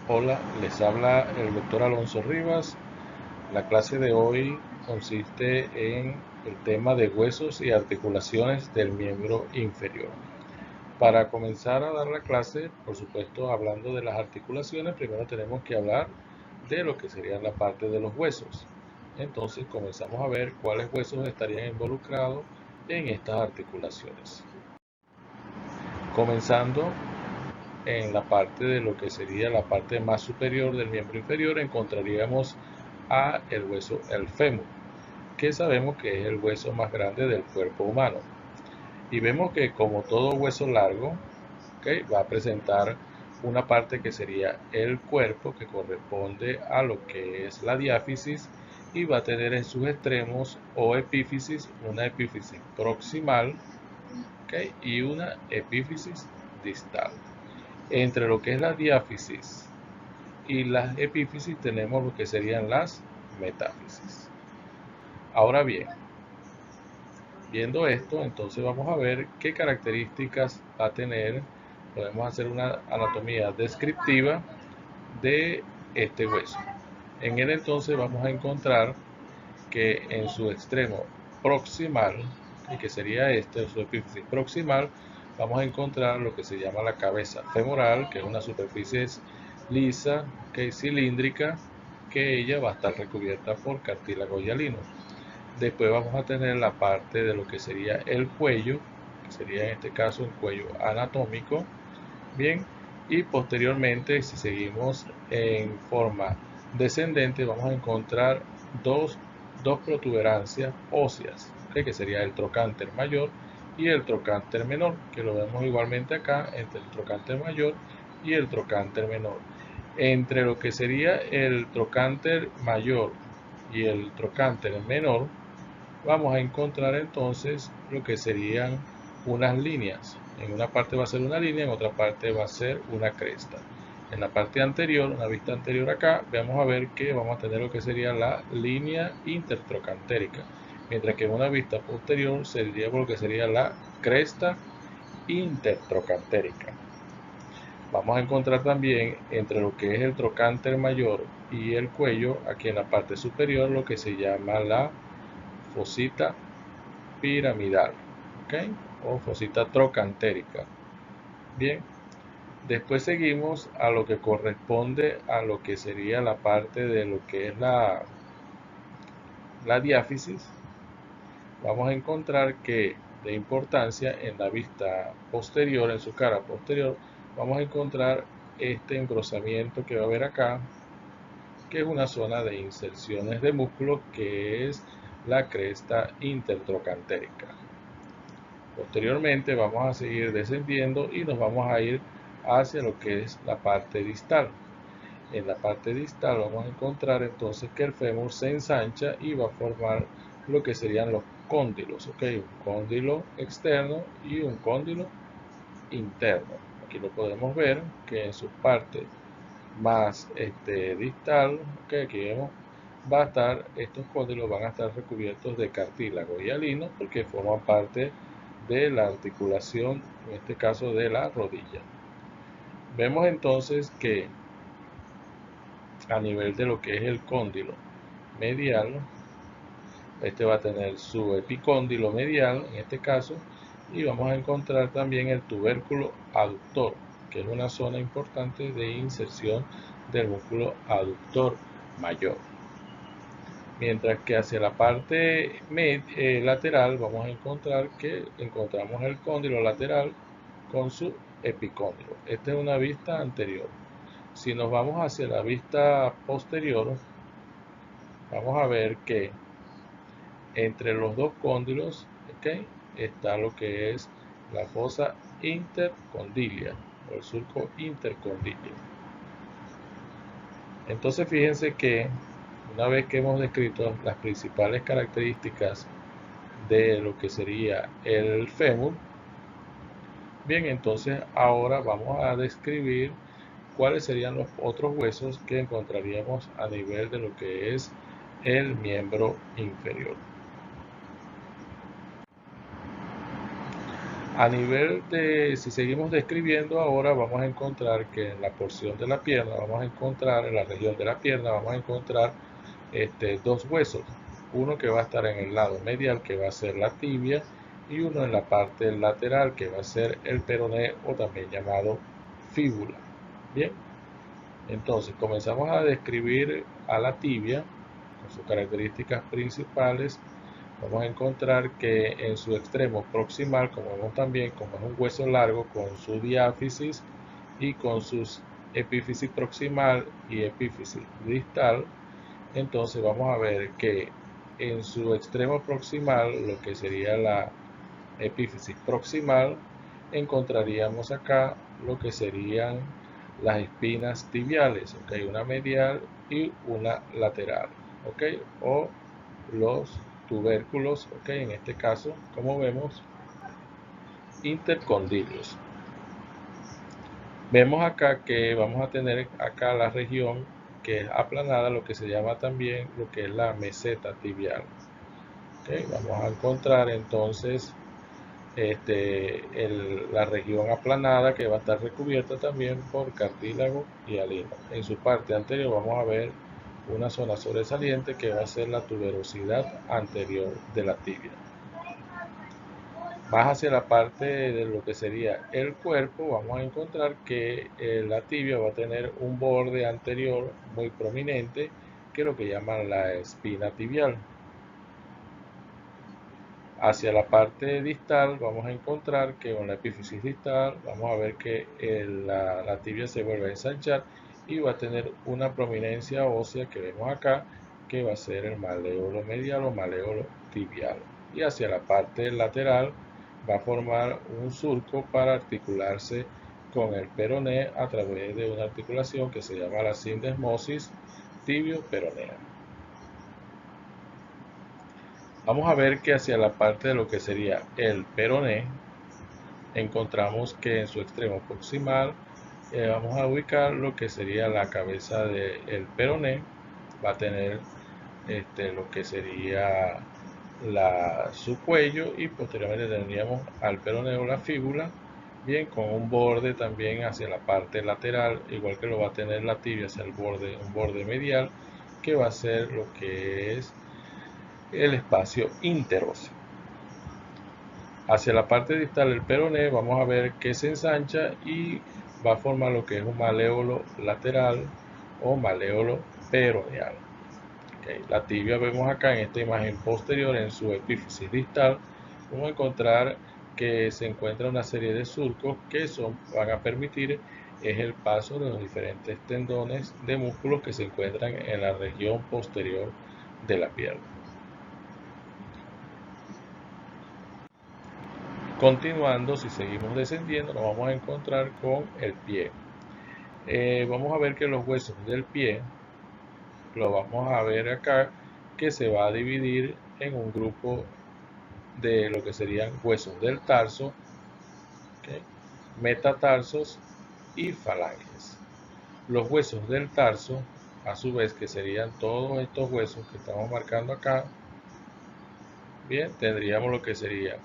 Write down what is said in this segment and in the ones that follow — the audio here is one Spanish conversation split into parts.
Hola, les habla el doctor Alonso Rivas. La clase de hoy consiste en el tema de huesos y articulaciones del miembro inferior. Para comenzar a dar la clase, por supuesto, hablando de las articulaciones, primero tenemos que hablar de lo que sería la parte de los huesos. Entonces comenzamos a ver cuáles huesos estarían involucrados en estas articulaciones. Comenzando en la parte de lo que sería la parte más superior del miembro inferior, encontraríamos a el hueso, el fémur, que sabemos que es el hueso más grande del cuerpo humano. Y vemos que como todo hueso largo, ¿okay?, va a presentar una parte que sería el cuerpo, que corresponde a lo que es la diáfisis, y va a tener en sus extremos o epífisis una epífisis proximal, ¿okay?, y una epífisis distal. Entre lo que es la diáfisis y las epífisis tenemos lo que serían las metáfisis. Ahora bien, viendo esto, entonces vamos a ver qué características va a tener. Podemos hacer una anatomía descriptiva de este hueso. En él entonces vamos a encontrar que en su extremo proximal, que sería este, su epífisis proximal, vamos a encontrar lo que se llama la cabeza femoral, que es una superficie lisa, que es cilíndrica, que ella va a estar recubierta por cartílago hialino. Después vamos a tener la parte de lo que sería el cuello, que sería en este caso un cuello anatómico, bien, y posteriormente, si seguimos en forma descendente, vamos a encontrar dos, dos protuberancias óseas, ¿okay?, que sería el trocánter mayor y el trocánter menor, que lo vemos igualmente acá entre el trocánter mayor y el trocánter menor. Entre lo que sería el trocánter mayor y el trocánter menor, vamos a encontrar entonces lo que serían unas líneas. En una parte va a ser una línea, en otra parte va a ser una cresta. En la parte anterior, una vista anterior acá, vamos a ver que vamos a tener lo que sería la línea intertrocantérica, mientras que en una vista posterior sería lo que sería la cresta intertrocantérica. Vamos a encontrar también entre lo que es el trocánter mayor y el cuello, aquí en la parte superior, lo que se llama la fosita piramidal, ¿ok?, o fosita trocantérica. Bien, después seguimos a lo que corresponde a lo que sería la parte de lo que es la diáfisis. Vamos a encontrar que de importancia en la vista posterior, en su cara posterior, vamos a encontrar este engrosamiento que va a haber acá, que es una zona de inserciones de músculos, que es la cresta intertrocantérica. Posteriormente vamos a seguir descendiendo y nos vamos a ir hacia lo que es la parte distal. En la parte distal vamos a encontrar entonces que el fémur se ensancha y va a formar lo que serían los cóndilos, ¿ok? Un cóndilo externo y un cóndilo interno. Aquí lo podemos ver que en su parte más distal, ¿ok?, aquí vemos, va a estar, estos cóndilos van a estar recubiertos de cartílago hialino, porque forman parte de la articulación, en este caso de la rodilla. Vemos entonces que a nivel de lo que es el cóndilo medial, este va a tener su epicóndilo medial, en este caso, y vamos a encontrar también el tubérculo aductor, que es una zona importante de inserción del músculo aductor mayor. Mientras que hacia la parte lateral vamos a encontrar que encontramos el cóndilo lateral con su epicóndilo. Esta es una vista anterior. Si nos vamos hacia la vista posterior, vamos a ver que entre los dos cóndilos, ¿okay?, está lo que es la fosa intercondilia o el surco intercondilio. Entonces fíjense que una vez que hemos descrito las principales características de lo que sería el fémur, bien, entonces ahora vamos a describir cuáles serían los otros huesos que encontraríamos a nivel de lo que es el miembro inferior. A nivel de, si seguimos describiendo ahora, vamos a encontrar que en la porción de la pierna, vamos a encontrar, en la región de la pierna, vamos a encontrar dos huesos. Uno que va a estar en el lado medial, que va a ser la tibia, y uno en la parte lateral, que va a ser el peroné o también llamado fíbula. Bien, entonces comenzamos a describir a la tibia con sus características principales. Vamos a encontrar que en su extremo proximal, como vemos también, como es un hueso largo con su diáfisis y con sus epífisis proximal y epífisis distal, entonces vamos a ver que en su extremo proximal, lo que sería la epífisis proximal, encontraríamos acá lo que serían las espinas tibiales, ¿okay? Una medial y una lateral, ¿okay? O los tubérculos, ¿okay? En este caso, como vemos, intercondilios. Vemos acá que vamos a tener acá la región que es aplanada, lo que se llama también lo que es la meseta tibial. ¿Okay? Vamos a encontrar entonces la región aplanada que va a estar recubierta también por cartílago y halino. En su parte anterior vamos a ver una zona sobresaliente que va a ser la tuberosidad anterior de la tibia. Más hacia la parte de lo que sería el cuerpo, vamos a encontrar que la tibia va a tener un borde anterior muy prominente, que es lo que llaman la espina tibial. Hacia la parte distal vamos a encontrar que con la epífisis distal vamos a ver que la tibia se vuelve a ensanchar y va a tener una prominencia ósea que vemos acá, que va a ser el maléolo medial o maléolo tibial. Y hacia la parte lateral va a formar un surco para articularse con el peroné a través de una articulación que se llama la sindesmosis tibio-peronea. Vamos a ver que hacia la parte de lo que sería el peroné, encontramos que en su extremo proximal vamos a ubicar lo que sería la cabeza del peroné. Va a tener lo que sería su cuello y posteriormente tendríamos al peroné o la fíbula, bien, con un borde también hacia la parte lateral, igual que lo va a tener la tibia hacia el borde, un borde medial, que va a ser lo que es el espacio interóseo. Hacia la parte distal del peroné vamos a ver que se ensancha y va a formar lo que es un maléolo lateral o maléolo peroneal. Okay. La tibia vemos acá en esta imagen posterior en su epífisis distal. Vamos a encontrar que se encuentra una serie de surcos que van a permitir el paso de los diferentes tendones de músculos que se encuentran en la región posterior de la pierna. Continuando, si seguimos descendiendo, nos vamos a encontrar con el pie. Vamos a ver que los huesos del pie, lo vamos a ver acá, que se va a dividir en un grupo de lo que serían huesos del tarso, ¿okay? Metatarsos y falanges. Los huesos del tarso, a su vez, que serían todos estos huesos que estamos marcando acá, bien, tendríamos lo que sería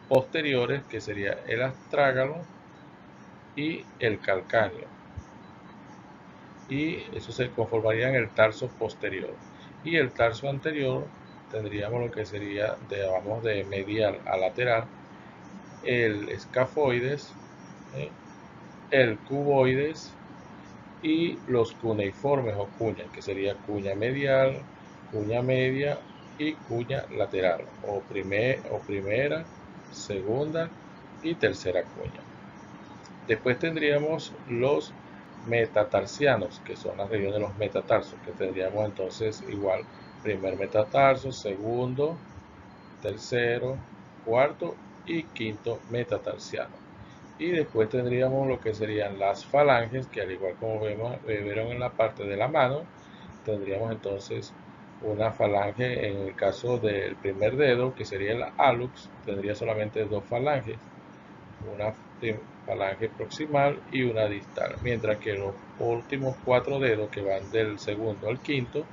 posteriores, que sería el astrágalo y el calcáneo, y eso se conformaría en el tarso posterior. Y el tarso anterior tendríamos lo que sería vamos de medial a lateral, el escafoides, el cuboides y los cuneiformes o cuñas, que sería cuña medial, cuña media y cuña lateral, o primera, segunda y tercera cuña. Después tendríamos los metatarsianos, que son las regiones de los metatarsos, que tendríamos entonces igual primer metatarso, segundo, tercero, cuarto y quinto metatarsiano. Y después tendríamos lo que serían las falanges, que al igual como vieron en la parte de la mano, tendríamos entonces una falange en el caso del primer dedo, que sería el hallux, tendría solamente dos falanges, una falange proximal y una distal, mientras que los últimos 4 dedos que van del segundo al quinto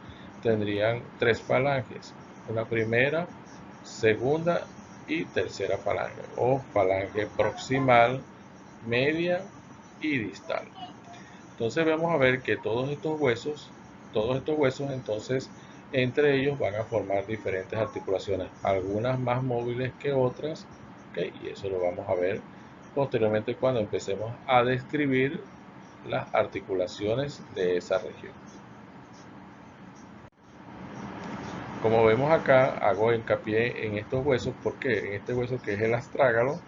tendrían 3 falanges, una primera, segunda y tercera falange, o falange proximal, media y distal. Entonces vamos a ver que todos estos huesos entonces entre ellos van a formar diferentes articulaciones, algunas más móviles que otras, ¿okay? Y eso lo vamos a ver posteriormente cuando empecemos a describir las articulaciones de esa región. Como vemos acá, hago hincapié en estos huesos porque en este hueso que es el astrágalo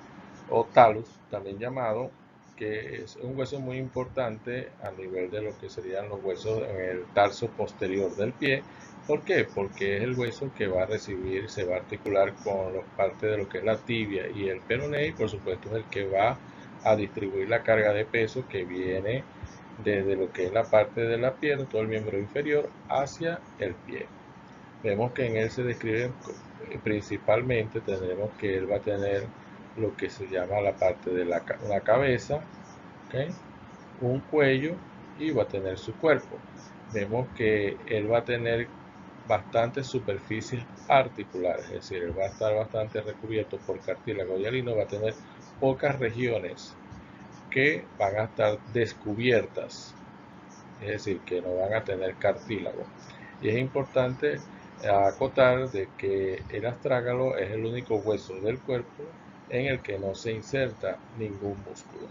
o talus, también llamado, que es un hueso muy importante a nivel de lo que serían los huesos en el tarso posterior del pie. ¿Por qué? Porque es el hueso que va a recibir, se va a articular con parte de lo que es la tibia y el peroné, y por supuesto es el que va a distribuir la carga de peso que viene desde lo que es la parte de la pierna, todo el miembro inferior, hacia el pie. Vemos que en él se describe principalmente, tendremos que él va a tener lo que se llama la parte de la cabeza, ¿okay? Un cuello y va a tener su cuerpo. Vemos que él va a tener bastantes superficies articulares, es decir, él va a estar bastante recubierto por cartílago y hialino, va a tener pocas regiones que van a estar descubiertas, es decir, que no van a tener cartílago. Y es importante acotar de que el astrágalo es el único hueso del cuerpo en el que no se inserta ningún músculo.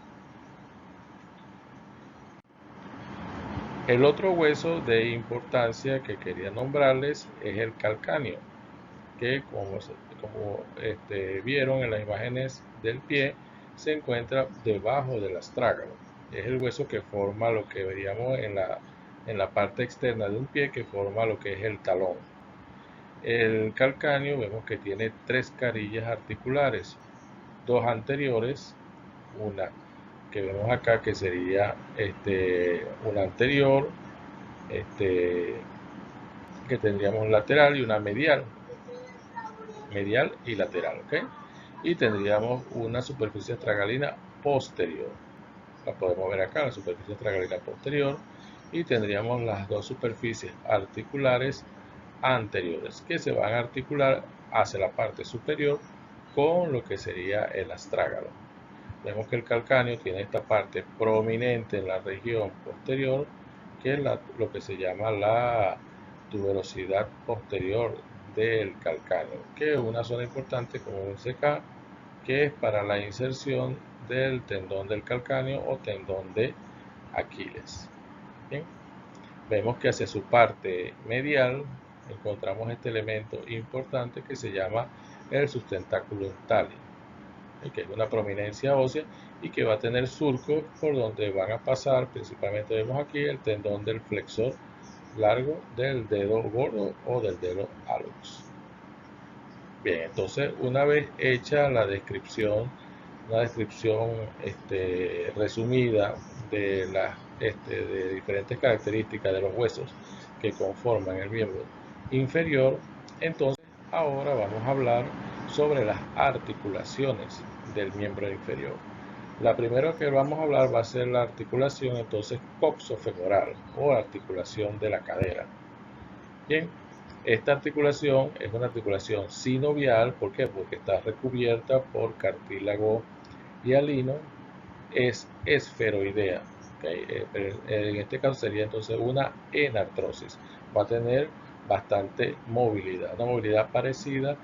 El otro hueso de importancia que quería nombrarles es el calcáneo, que como vieron en las imágenes del pie, se encuentra debajo del astrágalo. Es el hueso que forma lo que veríamos en la parte externa de un pie, que forma lo que es el talón. El calcáneo vemos que tiene 3 carillas articulares, 2 anteriores, una que vemos acá que sería una anterior, que tendríamos lateral, y una medial y lateral, ¿ok? Y tendríamos una superficie astragalina posterior, la podemos ver acá, la superficie astragalina posterior, y tendríamos las dos superficies articulares anteriores que se van a articular hacia la parte superior con lo que sería el astrágalo. Vemos que el calcáneo tiene esta parte prominente en la región posterior, que es lo que se llama la tuberosidad posterior del calcáneo, que es una zona importante, como dice acá, que es para la inserción del tendón del calcáneo o tendón de Aquiles. Bien. Vemos que hacia su parte medial encontramos este elemento importante que se llama el sustentáculo tali, que es una prominencia ósea y que va a tener surcos por donde van a pasar, principalmente vemos aquí el tendón del flexor largo del dedo gordo o del dedo hallux. Bien, entonces una vez hecha la descripción, una descripción resumida de de diferentes características de los huesos que conforman el miembro inferior, entonces ahora vamos a hablar sobre las articulaciones del miembro inferior. La primera que vamos a hablar va a ser la articulación entonces coxofemoral o articulación de la cadera. Bien, esta articulación es una articulación sinovial. ¿Por qué? Porque está recubierta por cartílago hialino, es esferoidea. ¿Okay? En este caso sería entonces una enartrosis. Va a tener bastante movilidad, una movilidad parecida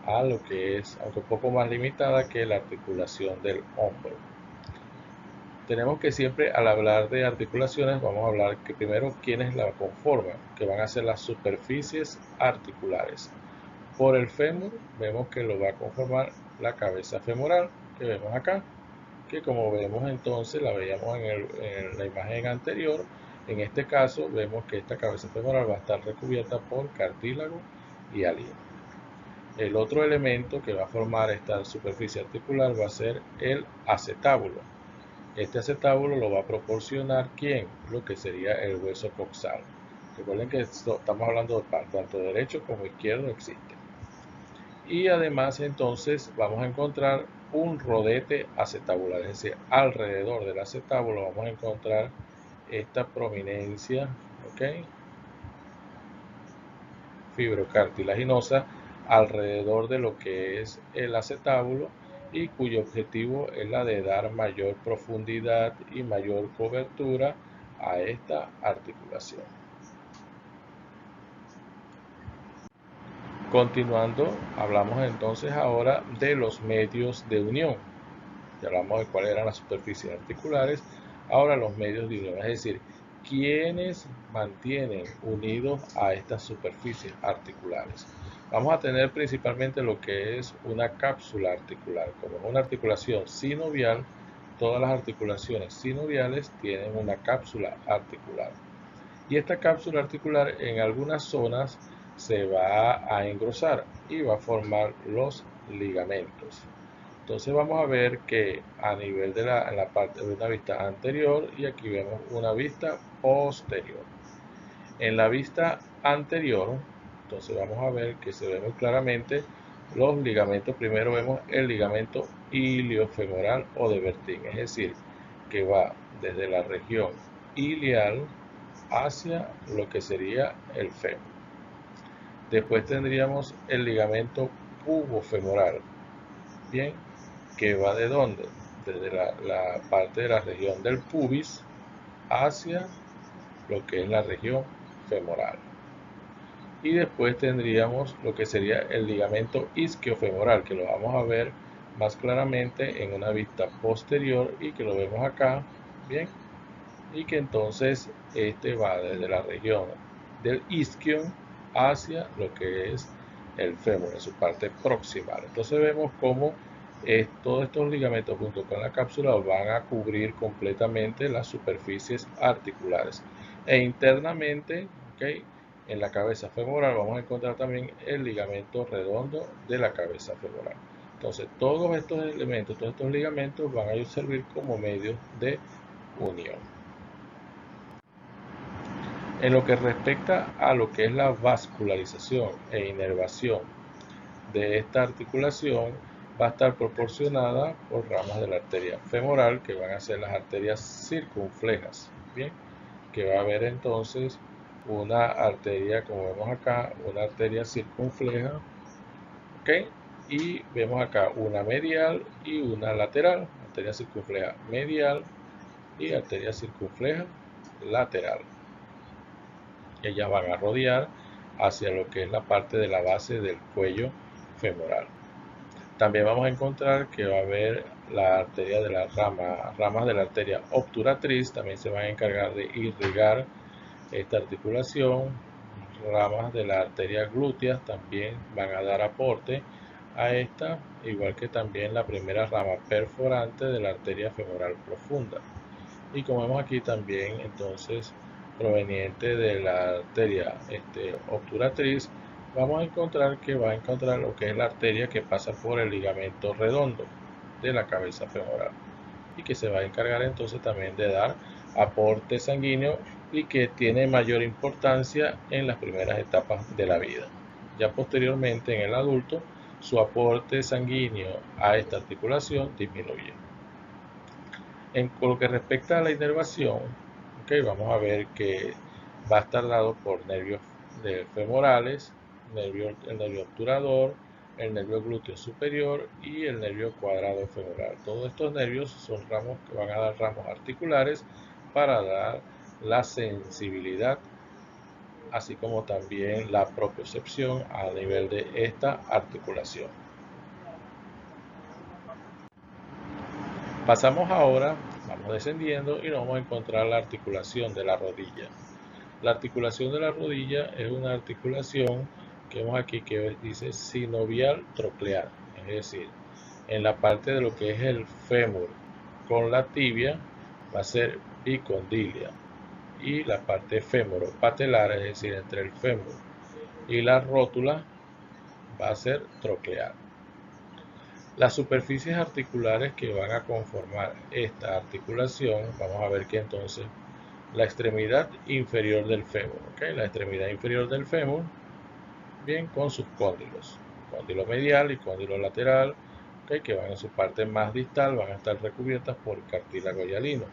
a lo que es, aunque un poco más limitada que la articulación del hombro. Tenemos que siempre, al hablar de articulaciones, vamos a hablar que primero quiénes la conforman, que van a ser las superficies articulares. Por el fémur vemos que lo va a conformar la cabeza femoral, que vemos acá, que como vemos entonces, la veíamos en la imagen anterior. En este caso vemos que esta cabeza femoral va a estar recubierta por cartílago y hialino. El otro elemento que va a formar esta superficie articular va a ser el acetábulo. Este acetábulo lo va a proporcionar ¿quién? Lo que sería el hueso coxal. Recuerden que estamos hablando de tanto derecho como izquierdo existe. Y además entonces vamos a encontrar un rodete acetabular, es decir, alrededor del acetábulo vamos a encontrar esta prominencia, ¿ok? Fibrocartilaginosa alrededor de lo que es el acetábulo y cuyo objetivo es la de dar mayor profundidad y mayor cobertura a esta articulación. Continuando, hablamos entonces ahora de los medios de unión. Ya hablamos de cuáles eran las superficies articulares, ahora los medios de unión, es decir, quienes mantienen unidos a estas superficies articulares. Vamos a tener principalmente lo que es una cápsula articular. Como es una articulación sinovial, todas las articulaciones sinoviales tienen una cápsula articular. Y esta cápsula articular en algunas zonas se va a engrosar y va a formar los ligamentos. Entonces vamos a ver que a nivel de en la parte de una vista anterior, y aquí vemos una vista posterior. En la vista anterior, entonces vamos a ver que se ve muy claramente los ligamentos. Primero vemos el ligamento iliofemoral o de Bertin, es decir, que va desde la región ilial hacia lo que sería el fémur. Después tendríamos el ligamento pubofemoral, bien, que va de dónde, desde la parte de la región del pubis hacia lo que es la región femoral. Y después tendríamos lo que sería el ligamento isquiofemoral, que lo vamos a ver más claramente en una vista posterior y que lo vemos acá, bien, y que entonces este va desde la región del isquio hacia lo que es el fémur en su parte proximal. Entonces vemos cómo todos estos ligamentos junto con la cápsula van a cubrir completamente las superficies articulares. E internamente, ¿okay?, en la cabeza femoral vamos a encontrar también el ligamento redondo de la cabeza femoral. Entonces todos estos elementos, todos estos ligamentos van a servir como medios de unión. En lo que respecta a lo que es la vascularización e inervación de esta articulación, va a estar proporcionada por ramas de la arteria femoral, que van a ser las arterias circunflejas, ¿bien? Que va a haber entonces una arteria, como vemos acá, una arteria circunfleja, ¿ok? Y vemos acá una medial y una lateral, arteria circunfleja medial y arteria circunfleja lateral. Ellas van a rodear hacia lo que es la parte de la base del cuello femoral. También vamos a encontrar que va a haber la arteria de la ramas de la arteria obturatriz, también se van a encargar de irrigar esta articulación. Ramas de la arteria glútea también van a dar aporte a esta, igual que también la primera rama perforante de la arteria femoral profunda. Y como vemos aquí también, entonces, proveniente de la arteria obturatriz, vamos a encontrar que va a encontrar lo que es la arteria que pasa por el ligamento redondo de la cabeza femoral y que se va a encargar entonces también de dar aporte sanguíneo y que tiene mayor importancia en las primeras etapas de la vida. Ya posteriormente en el adulto, su aporte sanguíneo a esta articulación disminuye. En lo que respecta a la inervación, okay, vamos a ver que va a estar dado por nervios femorales, el nervio obturador, el nervio glúteo superior y el nervio cuadrado femoral. Todos estos nervios son ramos que van a dar ramos articulares para dar la sensibilidad, así como también la propiocepción a nivel de esta articulación. Pasamos ahora, vamos descendiendo y nos vamos a encontrar la articulación de la rodilla. La articulación de la rodilla es una articulación que vemos aquí que dice sinovial troclear, es decir, en la parte de lo que es el fémur con la tibia va a ser bicondilia y la parte fémuro-patelar, es decir, entre el fémur y la rótula, va a ser troclear. Las superficies articulares que van a conformar esta articulación, vamos a ver que entonces la extremidad inferior del fémur, ¿okay? La extremidad inferior del fémur, bien, con sus cóndilos, cóndilo medial y cóndilo lateral, ¿okay?, que van en su parte más distal, van a estar recubiertas por cartílago hialino.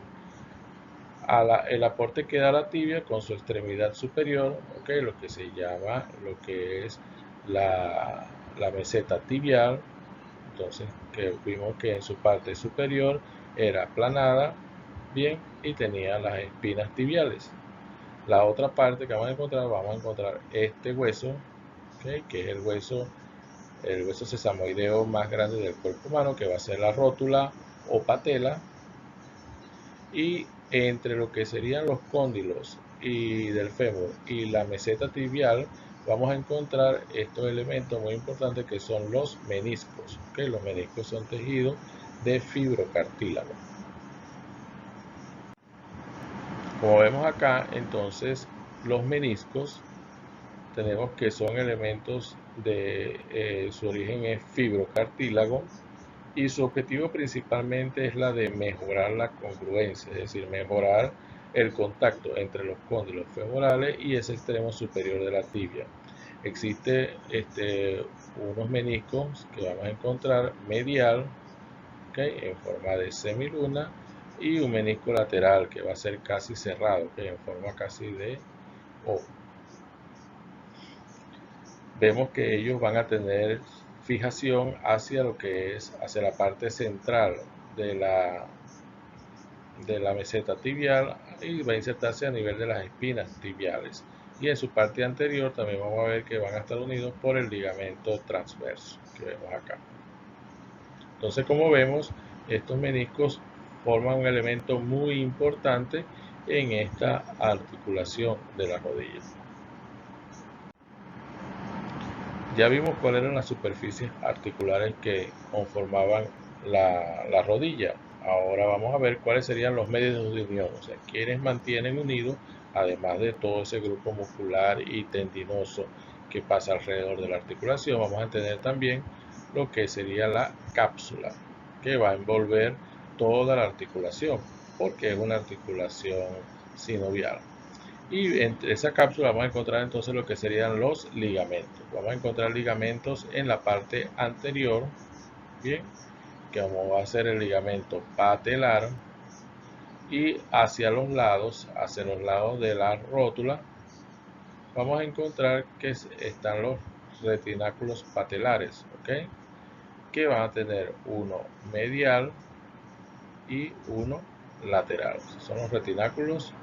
El aporte que da la tibia con su extremidad superior, ¿okay?, lo que se llama, lo que es la meseta tibial, entonces que vimos que en su parte superior era aplanada, bien, y tenía las espinas tibiales. La otra parte que vamos a encontrar este hueso, ¿okay? Que es el hueso sesamoideo más grande del cuerpo humano, que va a ser la rótula o patela, y entre lo que serían los cóndilos y del fémur y la meseta tibial vamos a encontrar estos elementos muy importantes que son los meniscos. ¿Okay? Los meniscos son tejidos de fibrocartílago. Como vemos acá, entonces los meniscos tenemos que son elementos de su origen es fibrocartílago, y su objetivo principalmente es la de mejorar la congruencia, es decir, mejorar el contacto entre los cóndilos femorales y ese extremo superior de la tibia. Existe unos meniscos que vamos a encontrar medial, ¿okay? En forma de semiluna, y un menisco lateral que va a ser casi cerrado, ¿okay? En forma casi de O. Vemos que ellos van a tener fijación hacia lo que es hacia la parte central de la meseta tibial y va a insertarse a nivel de las espinas tibiales, y en su parte anterior también vamos a ver que van a estar unidos por el ligamento transverso que vemos acá. Entonces, como vemos, estos meniscos forman un elemento muy importante en esta articulación de la rodilla. Ya vimos cuáles eran las superficies articulares que conformaban la rodilla. Ahora vamos a ver cuáles serían los medios de unión, o sea, quienes mantienen unidos, además de todo ese grupo muscular y tendinoso que pasa alrededor de la articulación. Vamos a tener también lo que sería la cápsula, que va a envolver toda la articulación, porque es una articulación sinovial. Y entre esa cápsula vamos a encontrar entonces lo que serían los ligamentos. Vamos a encontrar ligamentos en la parte anterior, bien, que vamos a hacer el ligamento patelar, y hacia los lados de la rótula, vamos a encontrar que están los retináculos patelares, ¿ok? Que van a tener uno medial y uno lateral. Son los retináculos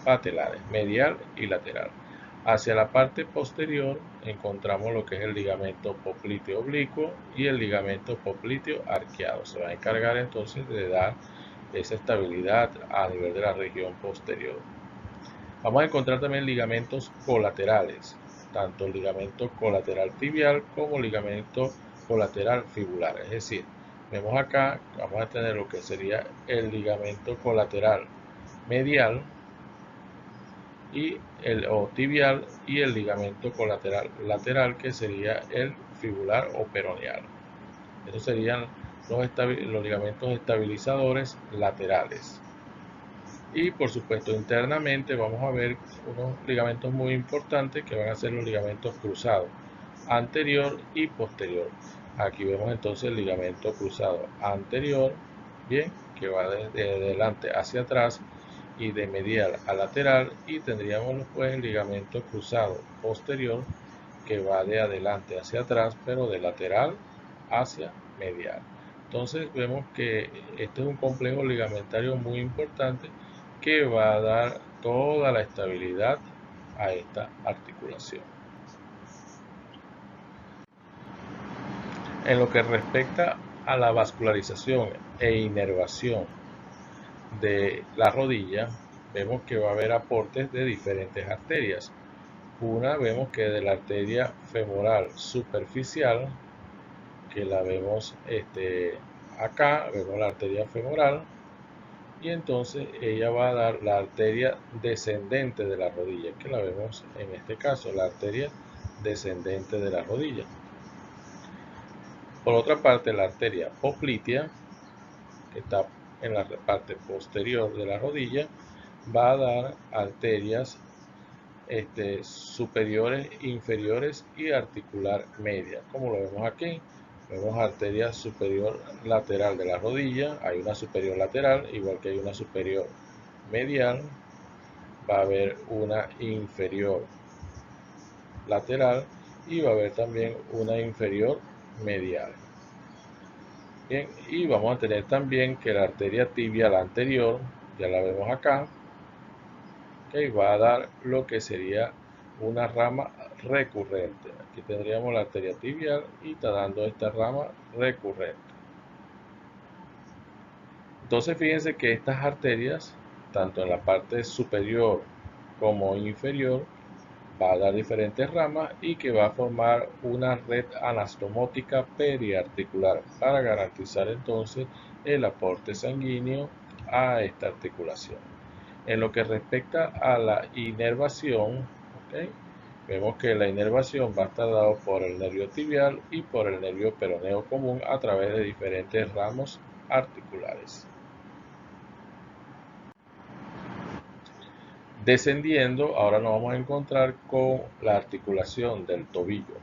patelares, medial y lateral. Hacia la parte posterior encontramos lo que es el ligamento popliteo oblicuo y el ligamento popliteo arqueado. Se va a encargar entonces de dar esa estabilidad a nivel de la región posterior. Vamos a encontrar también ligamentos colaterales, tanto el ligamento colateral tibial como el ligamento colateral fibular. Es decir, vemos acá, vamos a tener lo que sería el ligamento colateral medial y o tibial, y el ligamento colateral lateral, que sería el fibular o peroneal. Estos serían los ligamentos estabilizadores laterales. Y por supuesto internamente vamos a ver unos ligamentos muy importantes que van a ser los ligamentos cruzados anterior y posterior. Aquí vemos entonces el ligamento cruzado anterior, bien, que va desde adelante hacia atrás y de medial a lateral, y tendríamos pues el ligamento cruzado posterior, que va de adelante hacia atrás pero de lateral hacia medial. Entonces vemos que este es un complejo ligamentario muy importante que va a dar toda la estabilidad a esta articulación. En lo que respecta a la vascularización e inervación de la rodilla, vemos que va a haber aportes de diferentes arterias. Una vemos que de la arteria femoral superficial, que la vemos acá, vemos la arteria femoral, y entonces ella va a dar la arteria descendente de la rodilla, que la vemos en este caso, la arteria descendente de la rodilla. Por otra parte, la arteria poplitea, que está en la parte posterior de la rodilla, va a dar arterias superiores, inferiores y articular media, como lo vemos aquí. Vemos arteria superior lateral de la rodilla, hay una superior lateral, igual que hay una superior medial, va a haber una inferior lateral y va a haber también una inferior medial. Bien, y vamos a tener también que la arteria tibial anterior, ya la vemos acá, que va a dar lo que sería una rama recurrente. Aquí tendríamos la arteria tibial y está dando esta rama recurrente. Entonces fíjense que estas arterias, tanto en la parte superior como inferior, va a dar diferentes ramas y que va a formar una red anastomótica periarticular para garantizar entonces el aporte sanguíneo a esta articulación. En lo que respecta a la inervación, ¿okay? Vemos que la inervación va a estar dado por el nervio tibial y por el nervio peroneo común a través de diferentes ramos articulares. Descendiendo, ahora nos vamos a encontrar con la articulación del tobillo.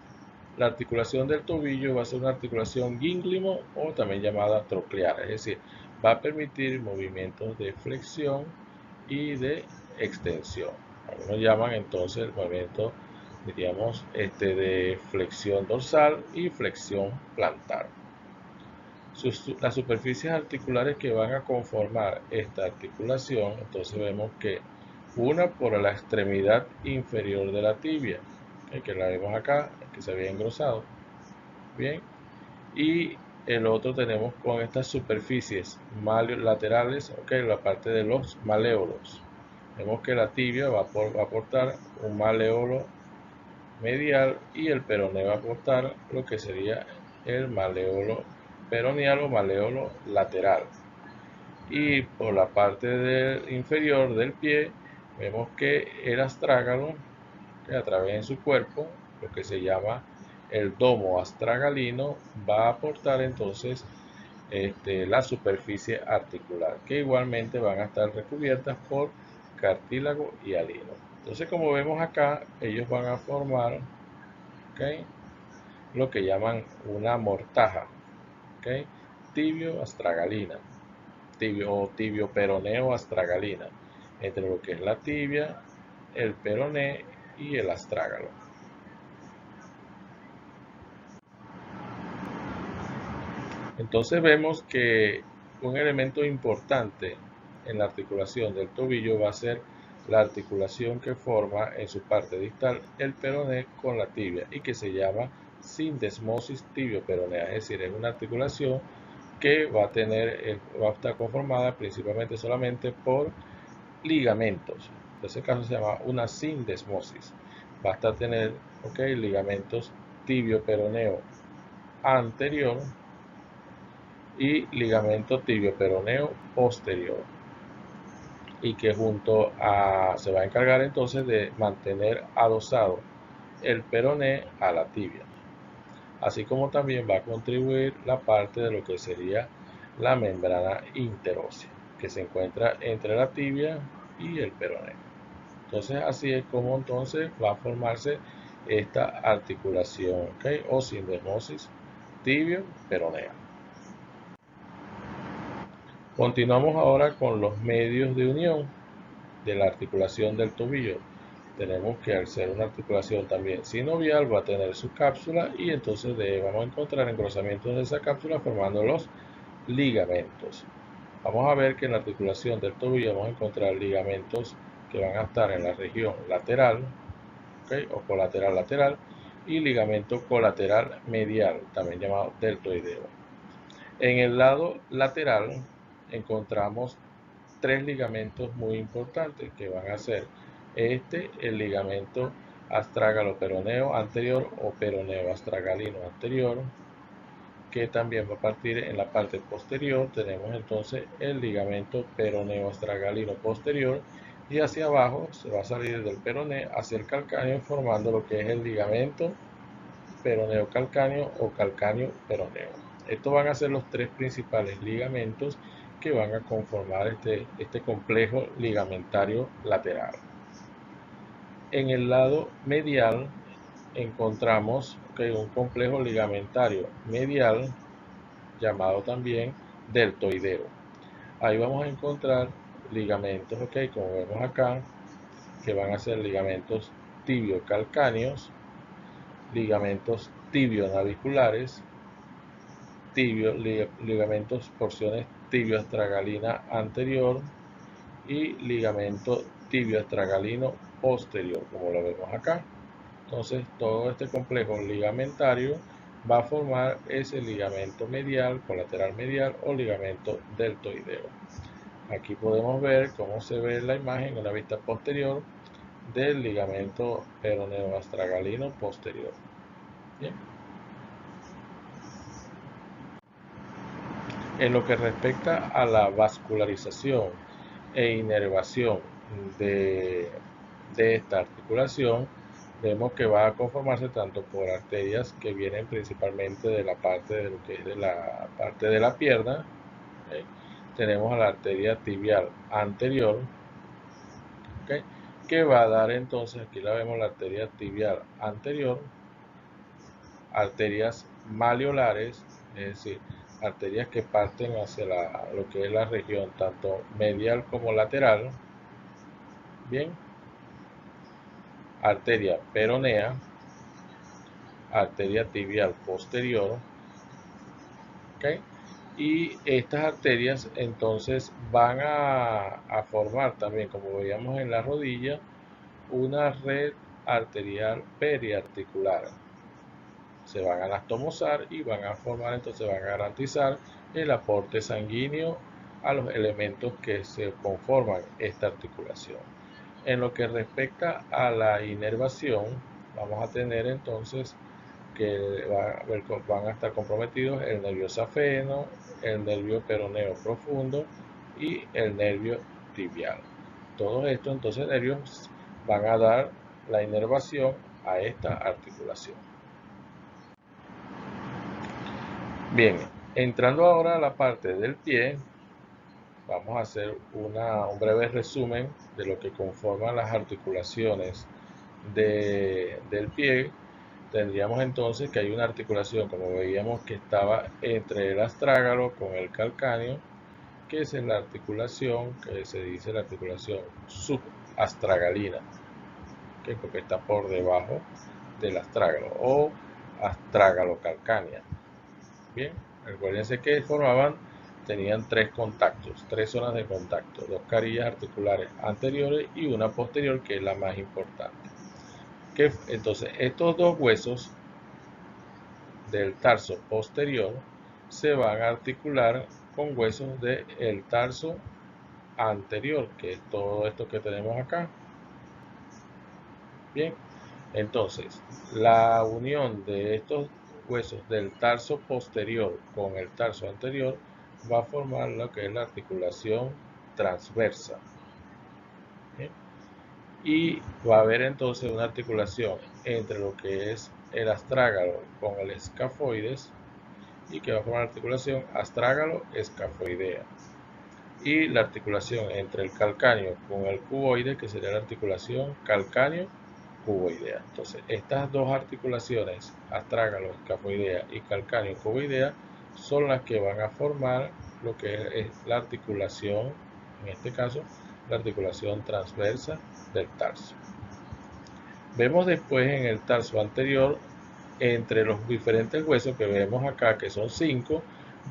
La articulación del tobillo va a ser una articulación gínglimo o también llamada troclear, es decir, va a permitir movimientos de flexión y de extensión. Algunos llaman entonces el movimiento, diríamos, de flexión dorsal y flexión plantar. Las superficies articulares que van a conformar esta articulación, entonces vemos que una por la extremidad inferior de la tibia, que la vemos acá, que se había engrosado, bien, y el otro tenemos con estas superficies laterales, la parte de los maléolos. Vemos que la tibia va a aportar un maléolo medial y el peroné va a aportar lo que sería el maléolo peroneal o maléolo lateral. Y por la parte inferior del pie vemos que el astrágalo, que a través de su cuerpo, lo que se llama el domo astragalino, va a aportar entonces la superficie articular, que igualmente van a estar recubiertas por cartílago y alino. Entonces, como vemos acá, ellos van a formar, ¿okay?, lo que llaman una mortaja, ¿okay?, tibio-astragalina, tibio peroneo astragalina, entre lo que es la tibia, el peroné y el astrágalo. Entonces vemos que un elemento importante en la articulación del tobillo va a ser la articulación que forma en su parte distal el peroné con la tibia y que se llama sindesmosis tibio-peronea, es decir, es una articulación que va a estar conformada principalmente solamente por ligamentos. En ese caso se llama una sindesmosis. Basta tener ligamentos tibio-peroneo anterior y ligamento tibio-peroneo posterior, y que se va a encargar entonces de mantener adosado el peroné a la tibia, así como también va a contribuir la parte de lo que sería la membrana interósea que se encuentra entre la tibia y el peroné. Entonces así es como entonces va a formarse esta articulación, o sindesmosis tibio-peronea. Continuamos ahora con los medios de unión de la articulación del tobillo. Tenemos que, al ser una articulación también sinovial, va a tener su cápsula y entonces vamos a encontrar engrosamientos de esa cápsula formando los ligamentos. Vamos a ver que en la articulación del tobillo vamos a encontrar ligamentos que van a estar en la región lateral, o colateral lateral, y ligamento colateral medial, también llamado deltoideo. En el lado lateral encontramos tres ligamentos muy importantes que van a ser el ligamento astrágalo-peroneo anterior o peroneo-astragalino anterior, que también va a partir en la parte posterior. Tenemos entonces el ligamento peroneo-astragalino posterior y hacia abajo se va a salir del peroné hacia el calcáneo formando lo que es el ligamento peroneo-calcáneo o calcáneo-peroneo. Estos van a ser los tres principales ligamentos que van a conformar este complejo ligamentario lateral. En el lado medial encontramos un complejo ligamentario medial llamado también deltoideo. Ahí vamos a encontrar ligamentos, como vemos acá, que van a ser ligamentos tibio-calcáneos, ligamentos tibionaviculares, ligamentos porciones tibioestragalina anterior y ligamento tibioestragalino posterior, como lo vemos acá. Entonces todo este complejo ligamentario va a formar ese ligamento medial, colateral medial o ligamento deltoideo. Aquí podemos ver cómo se ve la imagen en la vista posterior del ligamento peroneoastragalino posterior. Bien. En lo que respecta a la vascularización e inervación de esta articulación, vemos que va a conformarse tanto por arterias que vienen principalmente de la parte de lo que es de la parte de la pierna. ¿Okay? Tenemos a la arteria tibial anterior, ¿okay? Que va a dar entonces, aquí la vemos, la arteria tibial anterior, arterias maleolares, es decir, arterias que parten hacia lo que es la región tanto medial como lateral. Bien, arteria peronea, arteria tibial posterior, ¿okay? Y estas arterias entonces van a formar también, como veíamos en la rodilla, una red arterial periarticular. Se van a anastomosar y van a formar, entonces van a garantizar el aporte sanguíneo a los elementos que se conforman esta articulación. En lo que respecta a la inervación, vamos a tener entonces que van a estar comprometidos el nervio safeno, el nervio peroneo profundo y el nervio tibial. Todos estos entonces nervios van a dar la inervación a esta articulación. Bien, entrando ahora a la parte del pie, vamos a hacer un breve resumen de lo que conforman las articulaciones del pie. Tendríamos entonces que hay una articulación, como veíamos, que estaba entre el astrágalo con el calcáneo, que es la articulación que se dice la articulación subastragalina, que porque está por debajo del astrágalo, o astrágalo-calcánea. Bien, recuérdense que tenían tres contactos, tres zonas de contacto, dos carillas articulares anteriores y una posterior, que es la más importante. Entonces, estos dos huesos del tarso posterior se van a articular con huesos del tarso anterior, que es todo esto que tenemos acá. Bien, entonces la unión de estos huesos del tarso posterior con el tarso anterior va a formar lo que es la articulación transversa. Bien. Y va a haber entonces una articulación entre lo que es el astrágalo con el escafoides, y que va a formar la articulación astrágalo-escafoidea, y la articulación entre el calcáneo con el cuboide, que sería la articulación calcáneo-cuboidea. Entonces, estas dos articulaciones, astrágalo-escafoidea y calcáneo-cuboidea, son las que van a formar lo que es la articulación, en este caso, la articulación transversa del tarso. Vemos después en el tarso anterior, entre los diferentes huesos que vemos acá, que son 5,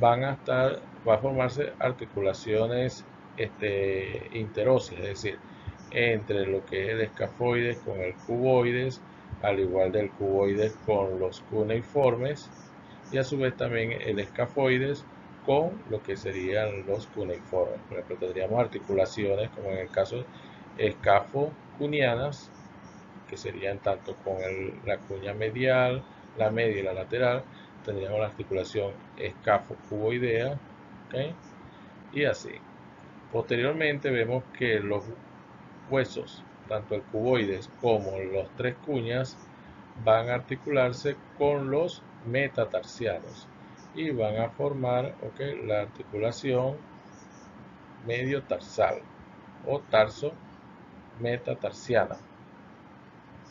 va a formarse articulaciones interóseas, es decir, entre lo que es el escafoides con el cuboides, al igual del cuboides con los cuneiformes, y a su vez también el escafoides con lo que serían los cuneiformes. Por ejemplo, tendríamos articulaciones como en el caso escafo-cunianas, que serían tanto con la cuña medial, la media y la lateral. Tendríamos la articulación escafo-cuboidea, ¿okay? Y así. Posteriormente vemos que los huesos, tanto el cuboides como los tres cuñas, van a articularse con los metatarsianos y van a formar, ¿okay?, la articulación medio tarsal o tarso metatarsiana,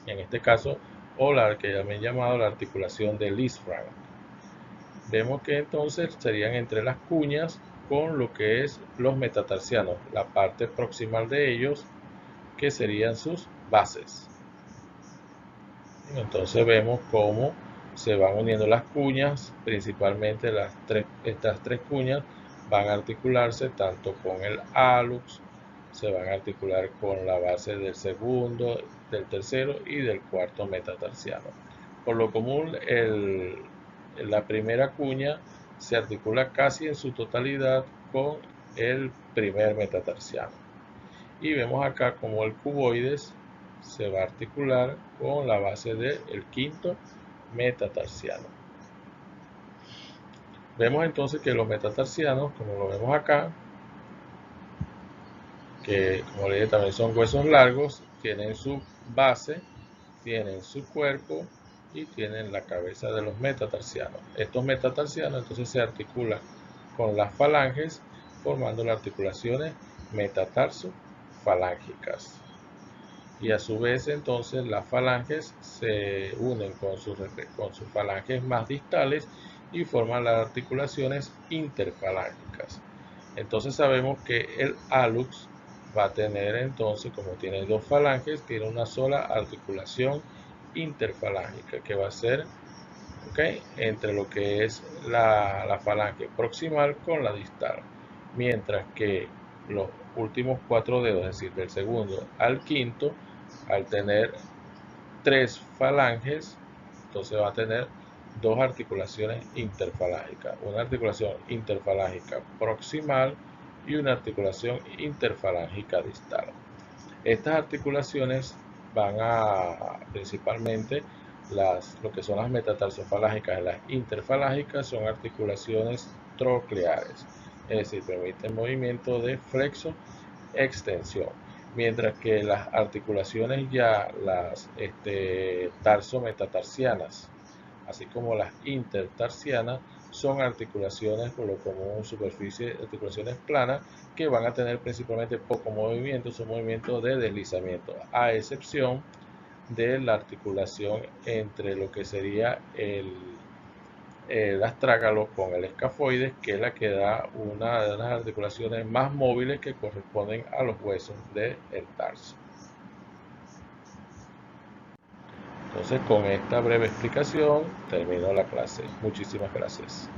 en este caso, o la que también llamado la articulación de Lisfranc. Vemos que entonces serían entre las cuñas con lo que es los metatarsianos, la parte proximal de ellos, que serían sus bases. Entonces vemos cómo se van uniendo las cuñas, principalmente estas tres cuñas van a articularse tanto con el hallux, se van a articular con la base del segundo, del tercero y del cuarto metatarsiano. Por lo común, la primera cuña se articula casi en su totalidad con el primer metatarsiano. Y vemos acá como el cuboides se va a articular con la base del quinto metatarsiano. Vemos entonces que los metatarsianos, como lo vemos acá, que como le dije también son huesos largos, tienen su base, tienen su cuerpo y tienen la cabeza de los metatarsianos. Estos metatarsianos entonces se articulan con las falanges formando las articulaciones metatarso-falángicas. Y a su vez entonces las falanges se unen con sus falanges más distales y forman las articulaciones interfalángicas. Entonces sabemos que el hallux va a tener entonces, como tiene dos falanges, tiene una sola articulación interfalángica que va a ser entre lo que es la falange proximal con la distal. Mientras que los últimos cuatro dedos, es decir, del segundo al quinto, al tener tres falanges, entonces va a tener dos articulaciones interfalángicas, una articulación interfalángica proximal y una articulación interfalángica distal. Estas articulaciones van a principalmente lo que son las metatarsofalángicas y las interfalángicas son articulaciones trocleares, es decir, permiten movimiento de flexo extensión, mientras que las articulaciones ya las tarsometatarsianas, así como las intertarsianas, son articulaciones por lo común superficie, articulaciones planas que van a tener principalmente poco movimiento, son movimientos de deslizamiento, a excepción de la articulación entre lo que sería el astrágalo con el escafoides, que es la que da una de las articulaciones más móviles que corresponden a los huesos del tarso. Entonces, con esta breve explicación termino la clase. Muchísimas gracias.